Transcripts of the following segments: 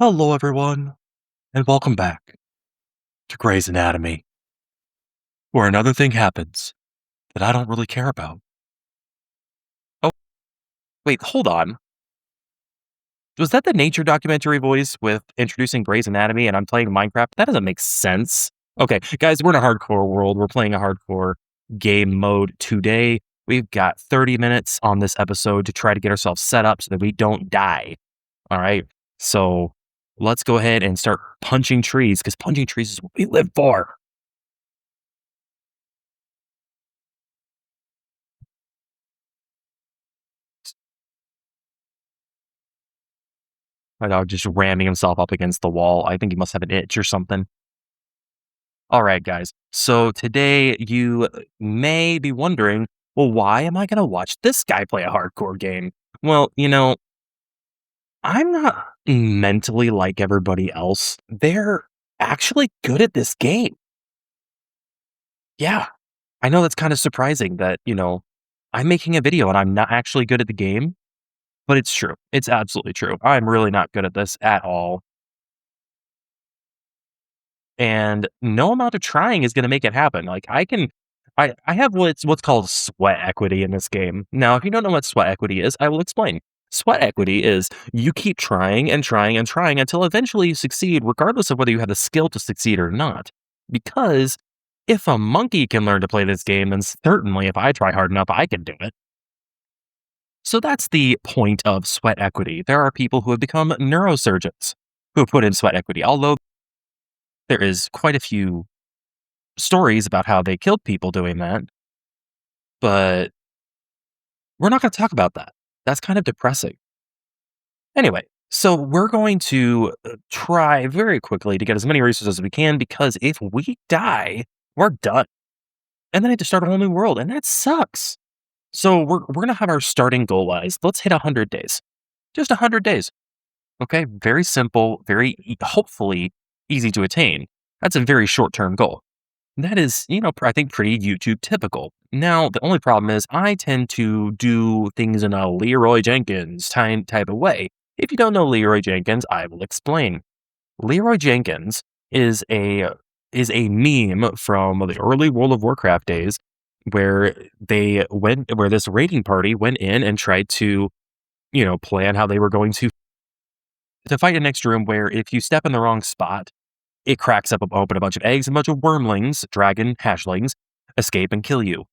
Hello, everyone, and welcome back to Grey's Anatomy, where another thing happens that I don't really care about. Oh, wait, hold on. Was that the nature documentary voice with introducing Grey's Anatomy and I'm playing Minecraft? That doesn't make sense. Okay, guys, we're in a hardcore world. We're playing a hardcore game mode today. We've got 30 minutes on this episode to try to get ourselves set up so that we don't die. All right. So let's go ahead and start punching trees because punching trees is what we live for. My dog just ramming himself up against the wall. I think he must have an itch or something. All right, guys. So today you may be wondering, well, why am I going to watch this guy play a hardcore game? Well, I'm not mentally like everybody else. They're actually good at this game. Yeah. I know that's kind of surprising that, I'm making a video and I'm not actually good at the game, but it's true. It's absolutely true. I'm really not good at this at all. And no amount of trying is gonna make it happen. Like, I have what's called sweat equity in this game. Now, if you don't know what sweat equity is, I will explain. Sweat equity is you keep trying and trying and trying until eventually you succeed, regardless of whether you have the skill to succeed or not. Because if a monkey can learn to play this game, then certainly if I try hard enough, I can do it. So that's the point of sweat equity. There are people who have become neurosurgeons who have put in sweat equity, although there is quite a few stories about how they killed people doing that, but we're not going to talk about that. That's kind of depressing. Anyway, so we're going to try very quickly to get as many resources as we can because if we die, we're done. And then I have to start a whole new world, and that sucks. So we're going to have our starting goal wise. Let's hit 100 days. Just 100 days. Okay. Very simple, hopefully easy to attain. That's a very short term goal. That is, I think pretty YouTube typical. Now, the only problem is I tend to do things in a Leroy Jenkins type of way. If you don't know Leroy Jenkins, I will explain. Leroy Jenkins is a meme from the early World of Warcraft days where this raiding party went in and tried to, plan how they were going to fight a next room where if you step in the wrong spot, it cracks up open a bunch of eggs and a bunch of wormlings, dragon hashlings, escape and kill you.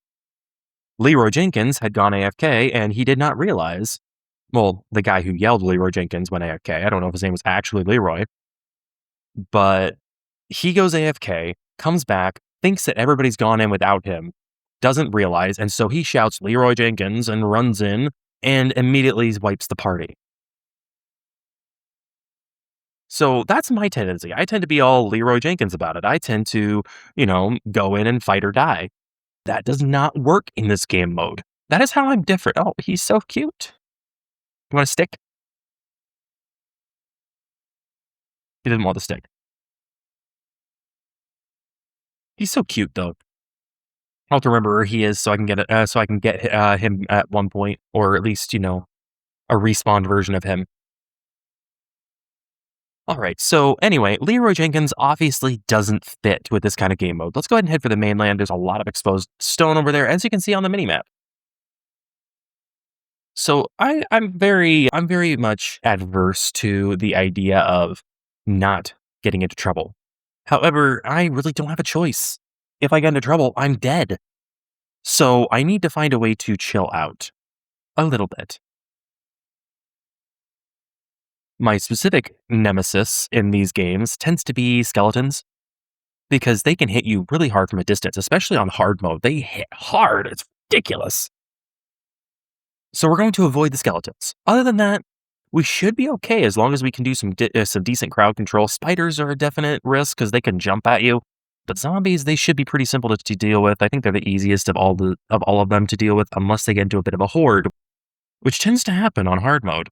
Leroy Jenkins had gone AFK and he did not realize, well, the guy who yelled Leroy Jenkins went AFK. I don't know if his name was actually Leroy, but he goes AFK, comes back, thinks that everybody's gone in without him, doesn't realize, and so he shouts Leroy Jenkins and runs in and immediately wipes the party. So that's my tendency. I tend to be all Leroy Jenkins about it. I tend to, go in and fight or die. That does not work in this game mode. That is how I'm different. Oh, he's so cute. You want a stick? He didn't want the stick. He's so cute though. I'll have to remember where he is so I can get it. So I can get him at one point, or at least a respawned version of him. All right. So anyway, Leroy Jenkins obviously doesn't fit with this kind of game mode. Let's go ahead and head for the mainland. There's a lot of exposed stone over there, as you can see on the minimap. So I'm very much adverse to the idea of not getting into trouble. However, I really don't have a choice. If I get into trouble, I'm dead. So I need to find a way to chill out a little bit. My specific nemesis in these games tends to be skeletons because they can hit you really hard from a distance, especially on hard mode. They hit hard. It's ridiculous. So we're going to avoid the skeletons. Other than that, we should be okay as long as we can do some decent crowd control. Spiders are a definite risk because they can jump at you. But zombies, they should be pretty simple to deal with. I think they're the easiest of all of them to deal with, unless they get into a bit of a horde, which tends to happen on hard mode.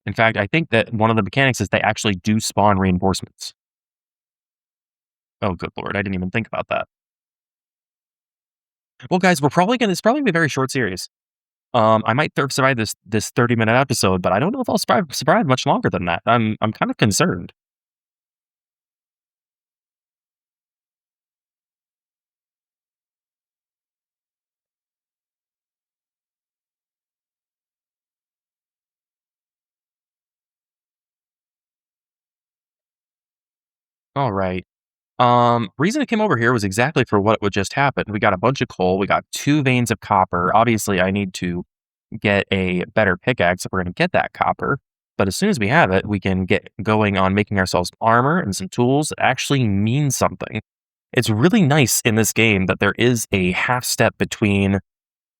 In fact, I think that one of the mechanics is they actually do spawn reinforcements. Oh, good lord! I didn't even think about that. Well, guys, it's probably gonna be a very short series. I might survive this 30-minute episode, but I don't know if I'll survive much longer than that. I'm kind of concerned. All right. Reason I came over here was exactly for what would just happen. We got a bunch of coal. We got 2 veins of copper. Obviously, I need to get a better pickaxe if we're going to get that copper. But as soon as we have it, we can get going on making ourselves armor and some tools that actually mean something. It's really nice in this game that there is a half step between.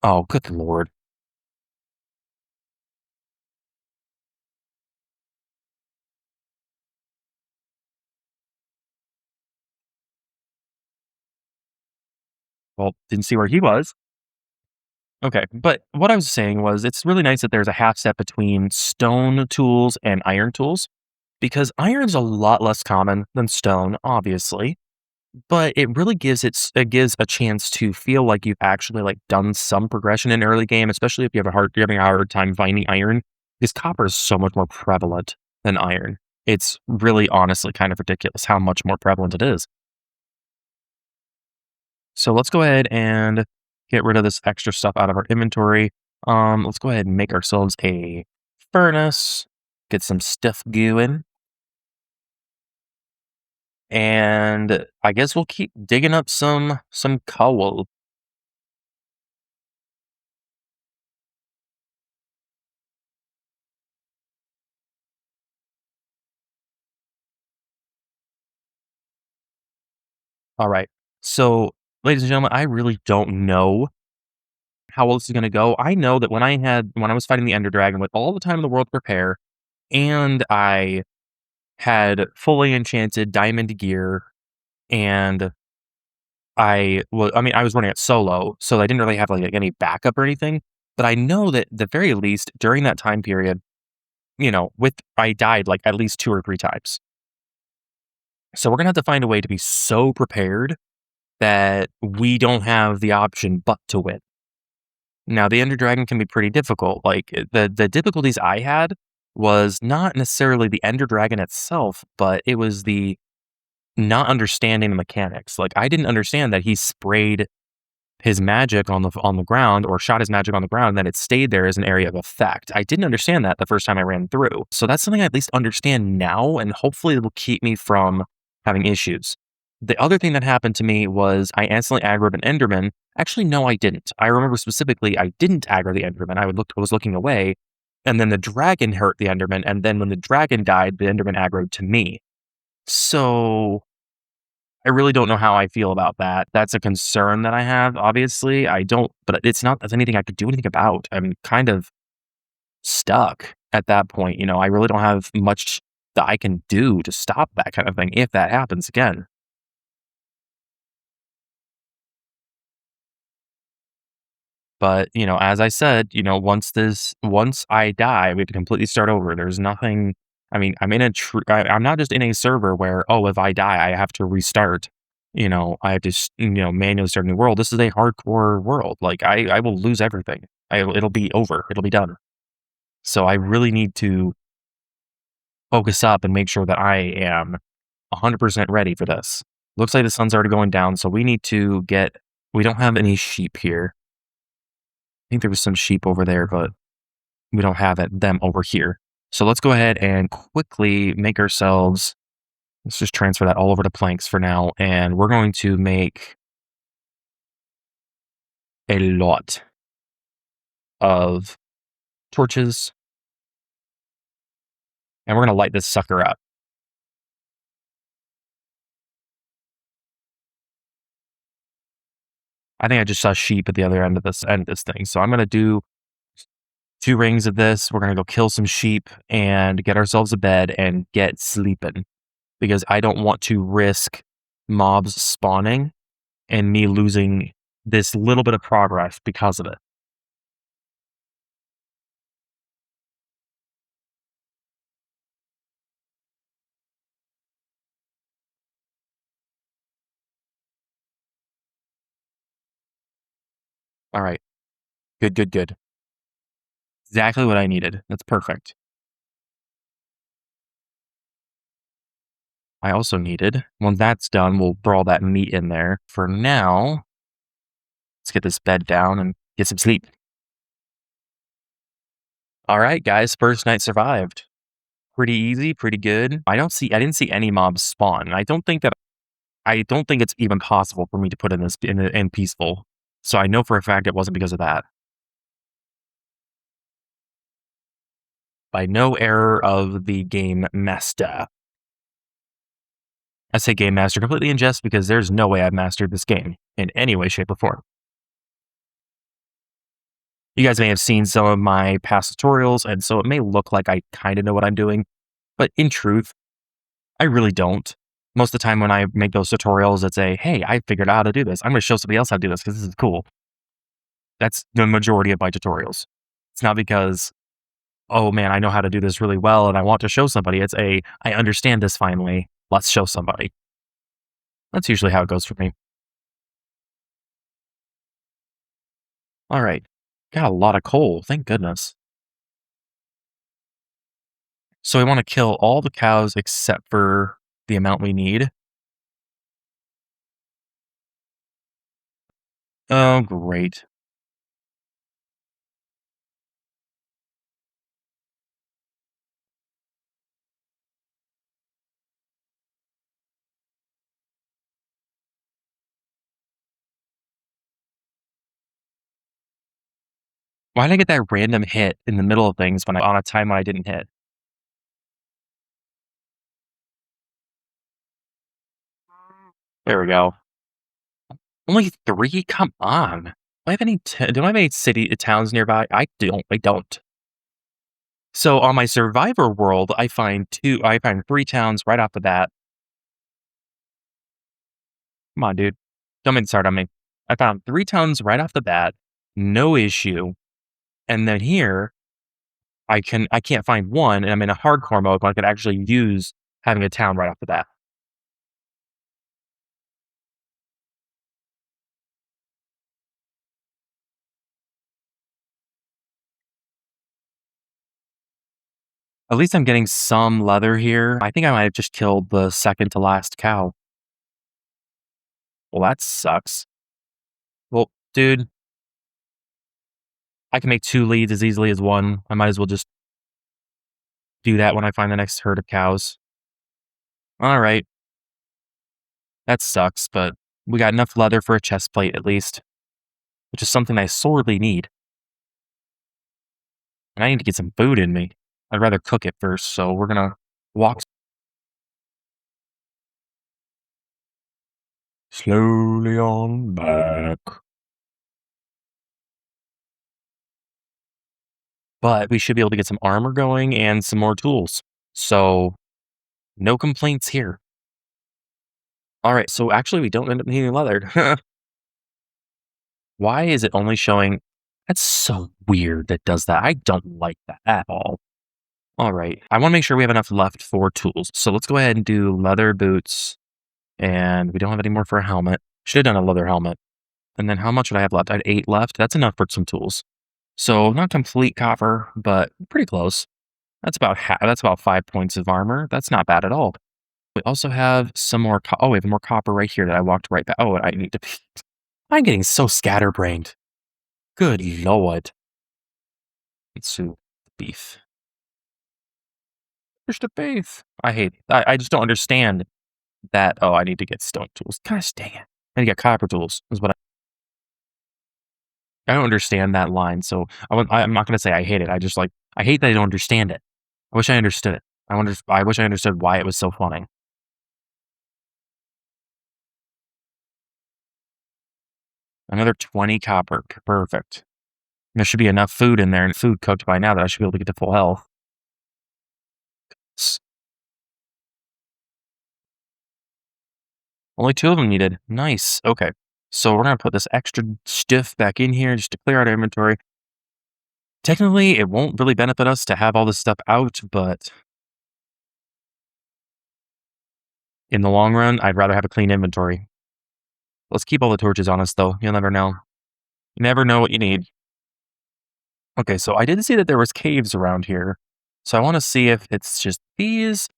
Oh, good lord. Well, didn't see where he was. Okay, but what I was saying was it's really nice that there's a half step between stone tools and iron tools because iron's a lot less common than stone, obviously, but it really it gives a chance to feel like you've actually like done some progression in early game, especially if you're having a hard time finding iron, because copper is so much more prevalent than iron. It's really honestly kind of ridiculous how much more prevalent it is. So let's go ahead and get rid of this extra stuff out of our inventory. Let's go ahead and make ourselves a furnace, get some stuff going, and I guess we'll keep digging up some coal. All right. So, ladies and gentlemen, I really don't know how well this is gonna go. I know that when I was fighting the Ender Dragon with all the time in the world to prepare, and I had fully enchanted diamond gear, and I mean, I was running it solo, so I didn't really have, like, any backup or anything, but I know that the very least during that time period, with I died, like, at least 2 or 3 times. So we're gonna have to find a way to be so prepared that we don't have the option but to win. Now, the Ender Dragon can be pretty difficult, like, the difficulties I had was not necessarily the Ender Dragon itself, but it was the not understanding the mechanics, like, I didn't understand that he sprayed his magic on the ground or shot his magic on the ground, and then it stayed there as an area of effect. I didn't understand that the first time I ran through. So that's something I at least understand now, and hopefully it will keep me from having issues. The other thing that happened to me was I instantly aggroed an Enderman. Actually, no, I didn't. I remember specifically I didn't aggro the Enderman. I was looking away, and then the dragon hurt the Enderman, and then when the dragon died, the Enderman aggroed to me. So I really don't know how I feel about that. That's a concern that I have, obviously. I don't but it's not that's anything I could do anything about. I'm kind of stuck at that point, I really don't have much that I can do to stop that kind of thing if that happens again. But, as I said, once I die, we have to completely start over. There's nothing I mean, I'm not just in a server where, oh, if I die, I have to restart. I have to, manually start a new world. This is a hardcore world. Like, I will lose everything. It'll be over. It'll be done. So I really need to focus up and make sure that I am 100% ready for this. Looks like the sun's already going down, so we don't have any sheep here. I think there was some sheep over there, but we don't have them over here. So let's go ahead and quickly make ourselves, let's just transfer that all over to planks for now. And we're going to make a lot of torches and we're going to light this sucker up. I think I just saw sheep at the other end of this thing. So I'm going to do 2 rings of this. We're going to go kill some sheep and get ourselves a bed and get sleeping because I don't want to risk mobs spawning and me losing this little bit of progress because of it. All right. Good, good, good. Exactly what I needed. That's perfect. I also needed when that's done, we'll throw all that meat in there. For now, let's get this bed down and get some sleep. All right, guys, first night survived. Pretty easy, pretty good. I didn't see any mobs spawn. I don't think it's even possible for me to put in this in peaceful. So I know for a fact it wasn't because of that. By no error of the game master. I say game master completely in jest because there's no way I've mastered this game in any way, shape, or form. You guys may have seen some of my past tutorials, and so it may look like I kind of know what I'm doing, but in truth, I really don't. Most of the time when I make those tutorials, it's a, hey, I figured out how to do this. I'm going to show somebody else how to do this because this is cool. That's the majority of my tutorials. It's not because, oh man, I know how to do this really well and I want to show somebody. It's a, I understand this finally. Let's show somebody. That's usually how it goes for me. All right. Got a lot of coal. Thank goodness. So we want to kill all the cows except for the amount we need. Oh, great. Why did I get that random hit in the middle of things when on a time when I didn't hit? There we go. Only 3? Come on. Do I have any do I have any towns nearby? I don't. So on my survivor world, I find 3 towns right off the bat. Come on, dude. Don't make this hard on me. I found 3 towns right off the bat, no issue. And then here, I can't find one, and I'm in a hardcore mode, but I could actually use having a town right off the bat. At least I'm getting some leather here. I think I might have just killed the second to last cow. Well, that sucks. Well, dude, I can make 2 leads as easily as 1. I might as well just do that when I find the next herd of cows. Alright, that sucks, but we got enough leather for a chest plate at least, which is something I sorely need. And I need to get some food in me. I'd rather cook it first, so we're gonna walk slowly on back. But we should be able to get some armor going and some more tools. So, no complaints here. Alright, so actually we don't end up needing leather. Why is it only showing that's so weird that does that. I don't like that at all. Alright, I wanna make sure we have enough left for tools. So let's go ahead and do leather boots, and we don't have any more for a helmet. Should've done a leather helmet. And then how much would I have left? I had 8 left. That's enough for some tools. So not complete copper, but pretty close. That's about 5 points of armor. That's not bad at all. We also have some more we have more copper right here that I walked right back. Oh, I need to I'm getting so scatterbrained. Good lord. Let's do beef. There's the beef. I just don't understand that. Oh, I need to get stone tools. Gosh dang it. I need to get copper tools is what I don't understand that line. So I'm not gonna say I hate it. I just like I hate that I don't understand it. I wish I understood it. I wish I understood why it was so funny. Another 20 copper. Perfect. There should be enough food in there and food cooked by now that I should be able to get to full health. S- Only 2 of them needed. Nice. Okay. So we're gonna put this extra stiff back in here just to clear out our inventory. Technically, it won't really benefit us to have all this stuff out, but in the long run, I'd rather have a clean inventory. Let's keep all the torches on us, though. You'll never know. You never know what you need. Okay, so I did see that there was caves around here. So I want to see if it's just these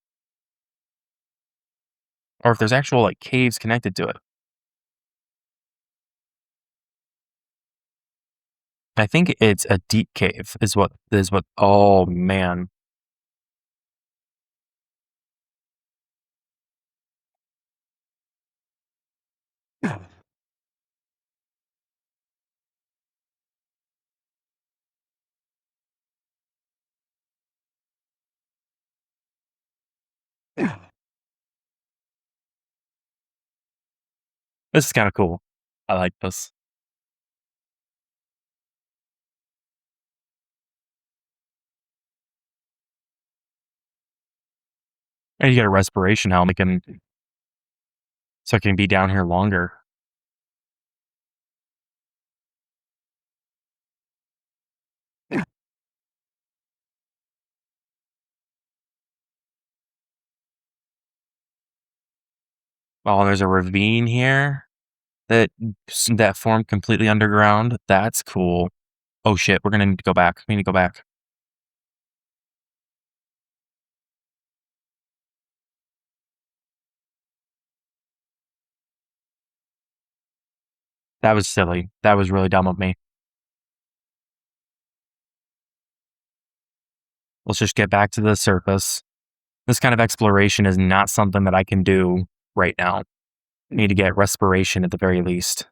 or if there's actual like caves connected to it. I think it's a deep cave is what oh man. This is kind of cool. I like this. And you get a respiration helmet can so it can be down here longer. Oh, there's a ravine here that formed completely underground. That's cool. Oh shit, we're gonna need to go back. We need to go back. That was silly. That was really dumb of me. Let's just get back to the surface. This kind of exploration is not something that I can do right now. I need to get respiration at the very least.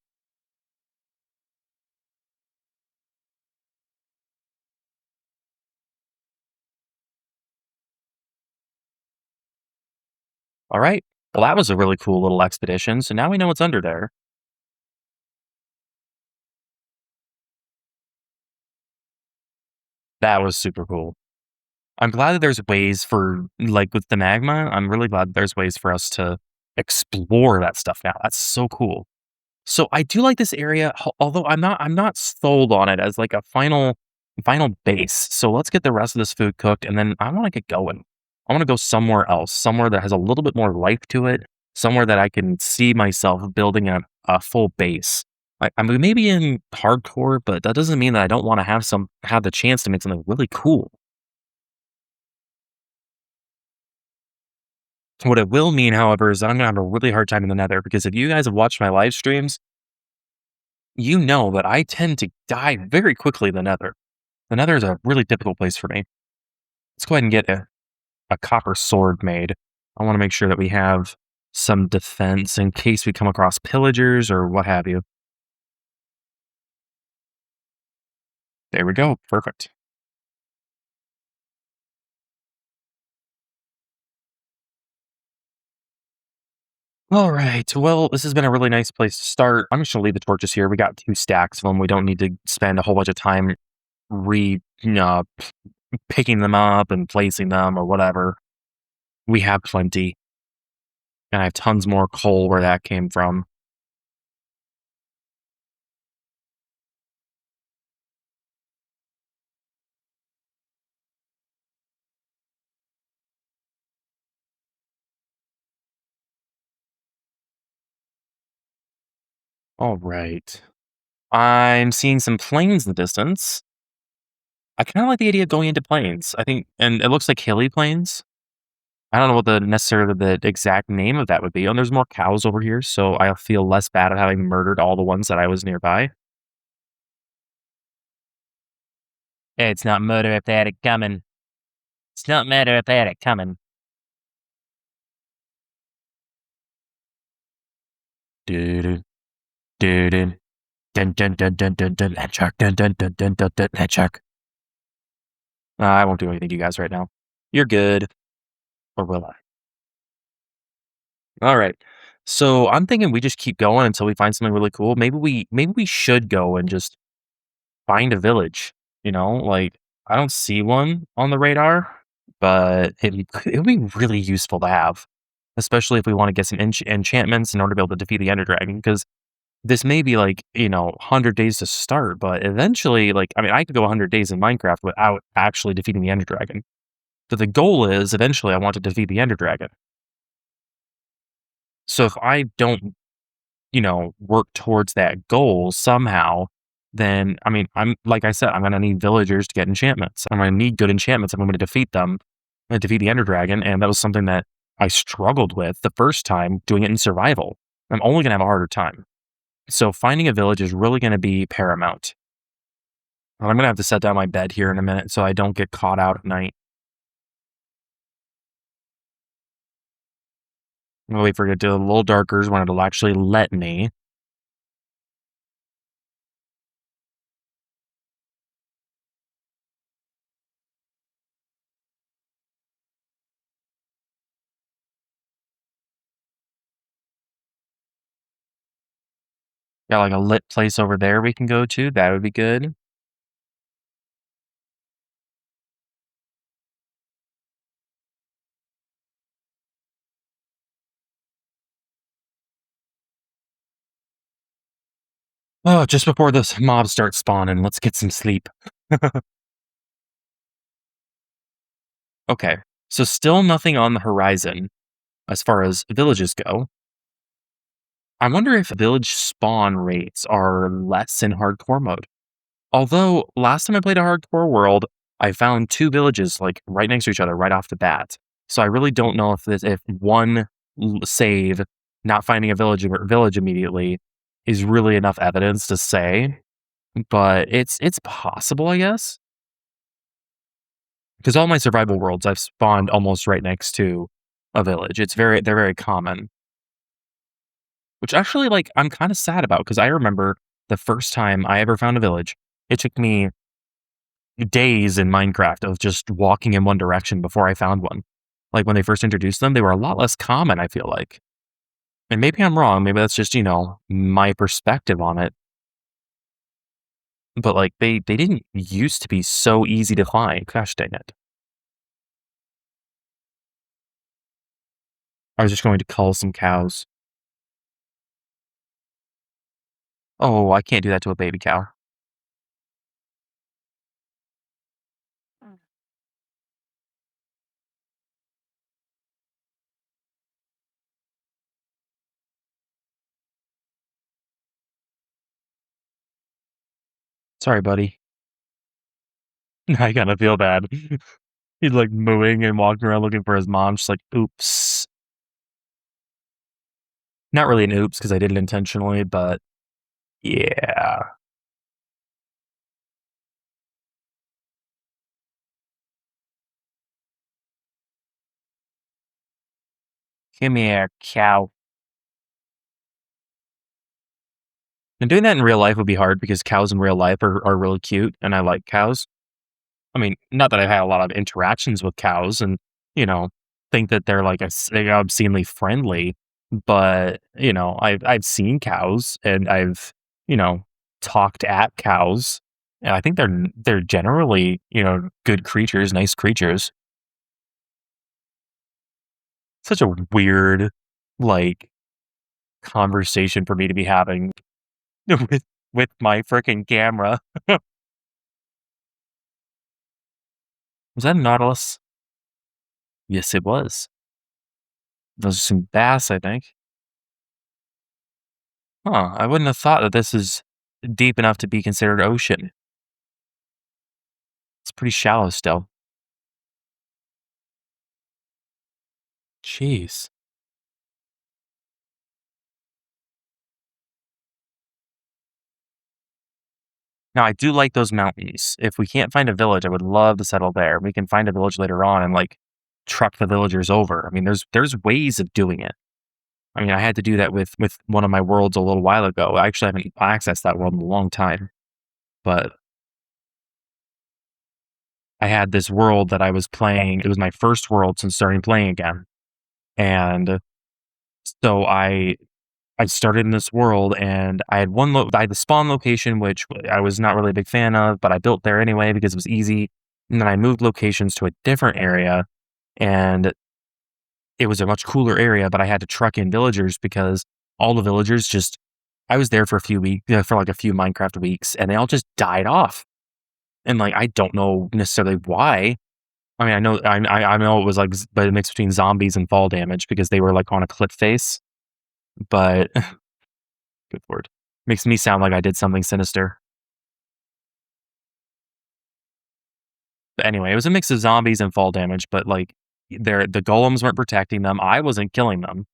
All right. Well, that was a really cool little expedition. So now we know what's under there. That was super cool. I'm glad that there's ways for like with the magma, I'm really glad there's ways for us to explore that stuff now. That's so cool. So I do like this area, although I'm not sold on it as like a final base. So let's get the rest of this food cooked, and then I want to get going. I want to go somewhere else, somewhere that has a little bit more life to it, somewhere that I can see myself building a full base. I mean, maybe in hardcore, but that doesn't mean that I don't want to have the chance to make something really cool. What it will mean, however, is that I'm gonna have a really hard time in the Nether because if you guys have watched my live streams, you know that I tend to die very quickly in the Nether. The Nether is a really difficult place for me. Let's go ahead and get a copper sword made. I want to make sure that we have some defense in case we come across pillagers or what have you. There we go. Perfect. All right. Well, this has been a really nice place to start. I'm just gonna leave the torches here. We got two stacks of them. We don't need to spend a whole bunch of time re picking them up and placing them or whatever. We have plenty, and I have tons more coal where that came from. All right. I'm seeing some plains in the distance. I kind of like the idea of going into plains. I think, and it looks like hilly plains. I don't know what the necessarily the exact name of that would be. And there's more cows over here, so I feel less bad at having murdered all the ones that I was nearby. It's not murder if they had it coming. It's not matter if they had it coming. Doo-doo, doo-doo, dun dun dun dun dun dun headshot, dun dun dun dun dun dun headshot. I won't do anything to you guys right now. You're good, or will I? All right. So I'm thinking we just keep going until we find something really cool. Maybe we should go and just find a village. Like I don't see one on the radar, but it would be really useful to have, especially if we want to get some enchantments in order to be able to defeat the Ender Dragon. Because this may be like 100 days to start, but eventually, like I mean, I could go 100 days in Minecraft without actually defeating the Ender Dragon. So the goal is eventually I want to defeat the Ender Dragon. So if I don't work towards that goal somehow, then I mean, I'm like I said, I'm gonna need villagers to get enchantments. I'm gonna need good enchantments if I'm gonna defeat them, defeat the Ender Dragon, and that was something that I struggled with the first time doing it in survival. I'm only gonna have a harder time. So finding a village is really gonna be paramount. And I'm gonna have to set down my bed here in a minute so I don't get caught out at night. I'm gonna wait for it to get a little darker when it'll actually let me. Got like a lit place over there we can go to. That would be good. Oh, just before those mobs start spawning, let's get some sleep. Okay, so still nothing on the horizon as far as villages go. I wonder if village spawn rates are less in hardcore mode. Although last time I played a hardcore world, I found two villages like right next to each other right off the bat. So I really don't know if one save not finding a village immediately is really enough evidence to say, but it's possible, I guess. Because all my survival worlds I've spawned almost right next to a village. They're very common. Which actually, like, I'm kinda sad about because I remember the first time I ever found a village, it took me days in Minecraft of just walking in one direction before I found one. Like, when they first introduced them, they were a lot less common, I feel like. And maybe I'm wrong, maybe that's just, my perspective on it, but, like, they didn't used to be so easy to find. Gosh dang it. I was just going to cull some cows. Oh, I can't do that to a baby cow. Sorry, buddy. I kinda feel bad. He's, like, mooing and walking around looking for his mom, just like, "Oops." Not really an oops because I did it intentionally, but yeah. Come here, cow. And doing that in real life would be hard because cows in real life are really cute, and I like cows. I mean, not that I've had a lot of interactions with cows and, you know, think that they're, like, they're obscenely friendly, but, I've seen cows and I've, you know, talked at cows, and I think they're generally, good creatures, nice creatures. Such a weird, like, conversation for me to be having with my fricking camera. Was that a nautilus? Yes, it was. Those are some bass, I think. Huh, I wouldn't have thought that this is deep enough to be considered ocean. It's pretty shallow still. Jeez. Now, I do like those mountains. If we can't find a village, I would love to settle there. We can find a village later on and, like, truck the villagers over. I mean, there's ways of doing it. I mean, I had to do that with one of my worlds a little while ago. I actually haven't accessed that world in a long time, but I had this world that I was playing. It was my first world since starting playing again, and so I started in this world, and I had the spawn location, which I was not really a big fan of, but I built there anyway because it was easy. And then I moved locations to a different area, and it was a much cooler area, but I had to truck in villagers because all the villagers just I was there for a few weeks, for like a few Minecraft weeks, and they all just died off. And like I don't know necessarily why. I mean, I know it was like but a mix between zombies and fall damage because they were like on a cliff face, but good lord, makes me sound like I did something sinister. But anyway, it was a mix of zombies and fall damage, but, like, the golems weren't protecting them, I wasn't killing them.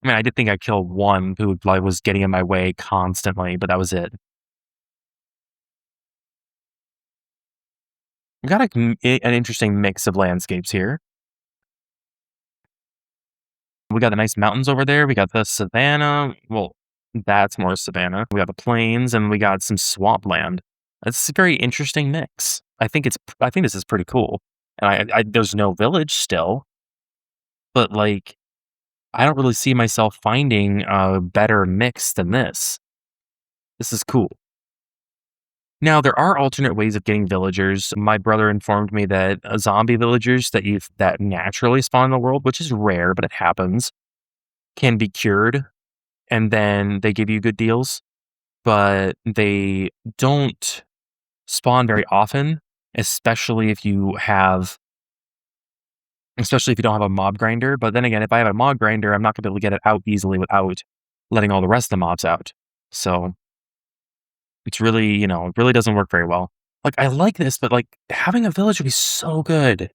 I mean, I did think I killed one who, like, was getting in my way constantly, but that was it. We got an interesting mix of landscapes here. We got the nice mountains over there, we got the savanna, well, that's more savanna. We got the plains, and we got some swampland. It's a very interesting mix. I think this is pretty cool. And there's no village still, but, like, I don't really see myself finding a better mix than this. This is cool. Now, there are alternate ways of getting villagers. My brother informed me that zombie villagers that naturally spawn in the world, which is rare, but it happens, can be cured, and then they give you good deals, but they don't spawn very often, especially if you have especially if you don't have a mob grinder. But then again, if I have a mob grinder, I'm not gonna be able to get it out easily without letting all the rest of the mobs out. So it's really, it really doesn't work very well. Like, I like this, but, like, having a village would be so good.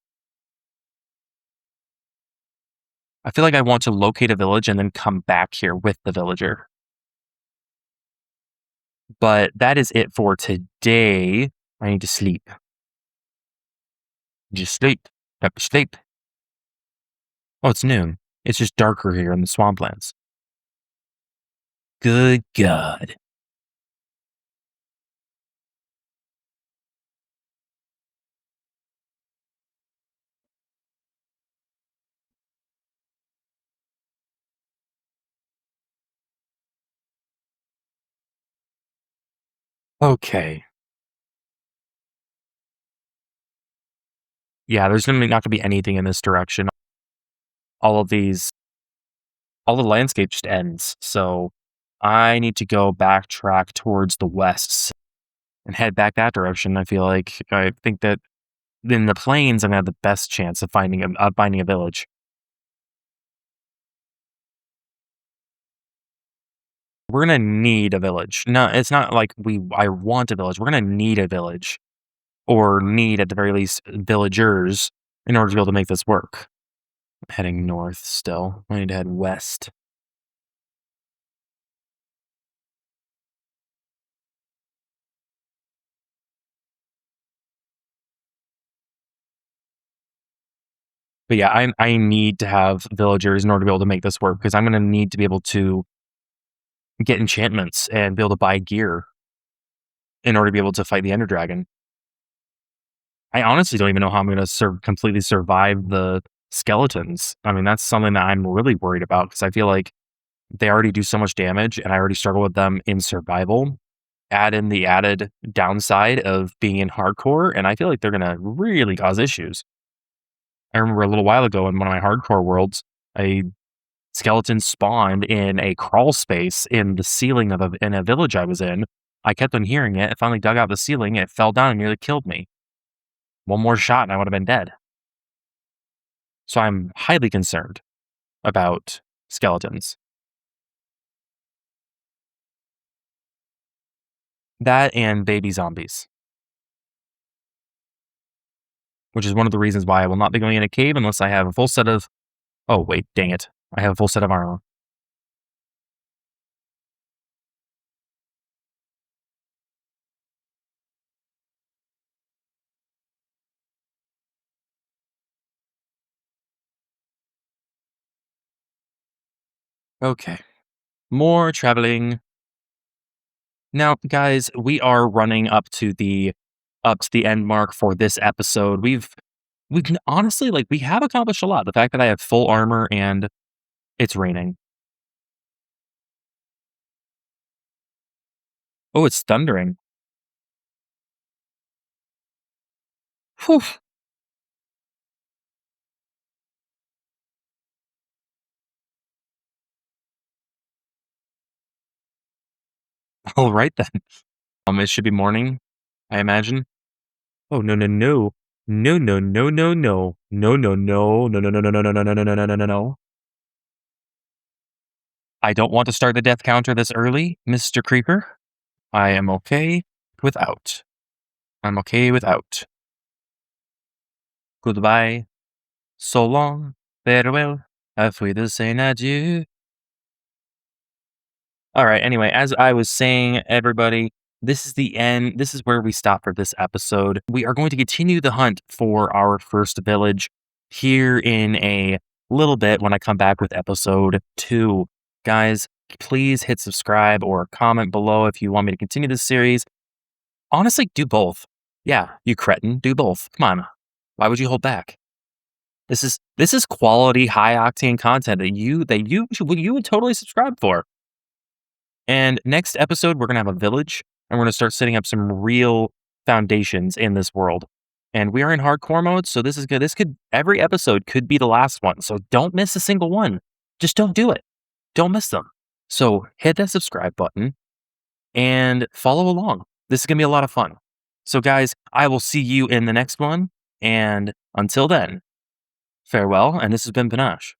I feel like I want to locate a village and then come back here with the villager. But that is it for today. I need to sleep. Just sleep. Have to sleep. Oh, it's noon. It's just darker here in the swamplands. Good God. Okay. Yeah, there's gonna not gonna be anything in this direction. All of these all the landscape just ends. So I need to go backtrack towards the west and head back that direction. I think that in the plains, I'm gonna have the best chance of finding a village. We're gonna need a village. No, it's not like I want a village. We're gonna need a village, or need, at the very least, villagers in order to be able to make this work. I'm heading north still. I need to head west. But yeah, I need to have villagers in order to be able to make this work, because I'm gonna need to be able to get enchantments and be able to buy gear in order to be able to fight the Ender Dragon. I honestly don't even know how I'm gonna completely survive the skeletons. I mean, that's something that I'm really worried about, because I feel like they already do so much damage, and I already struggle with them in survival. Add in the added downside of being in hardcore, and I feel like they're gonna really cause issues. I remember a little while ago in one of my hardcore worlds, a skeleton spawned in a crawl space in the ceiling of a village I was in. I kept on hearing it. It finally dug out the ceiling. It fell down and nearly killed me. One more shot and I would have been dead. So I'm highly concerned about skeletons. That and baby zombies, which is one of the reasons why I will not be going in a cave unless I have a full set of. Oh, wait, dang it. I have a full set of armor. Okay. More traveling. Now, guys, we are running up to the end mark for this episode. Honestly, like, we have accomplished a lot. The fact that I have full armor and it's raining. Oh, it's thundering. Whew. All right then. It should be morning, I imagine. Oh, no, no, no. No, no, no, no, no. No, no, no. No, no, no, no, no, no, no, no, no, no, no, no, no, no. I don't want to start the death counter this early, Mr. Creeper. I am okay without. I'm okay without. goodbye, so long, farewell, auf Wiedersehen, adieu. All right. Anyway, as I was saying, everybody, this is the end. This is where we stop for this episode. We are going to continue the hunt for our first village here in a little bit when I come back with episode 2. Guys, please hit subscribe or comment below if you want me to continue this series. Honestly, do both. Yeah, you cretin, do both. Come on. Why would you hold back? This is quality, high octane content that you would totally subscribe for. And next episode, we're going to have a village and we're going to start setting up some real foundations in this world. And we are in hardcore mode, so this is good. Every episode could be the last one. So don't miss a single one. Just don't do it. Don't miss them. So hit that subscribe button and follow along. This is going to be a lot of fun. So, guys, I will see you in the next one. And until then, farewell. And this has been Panache.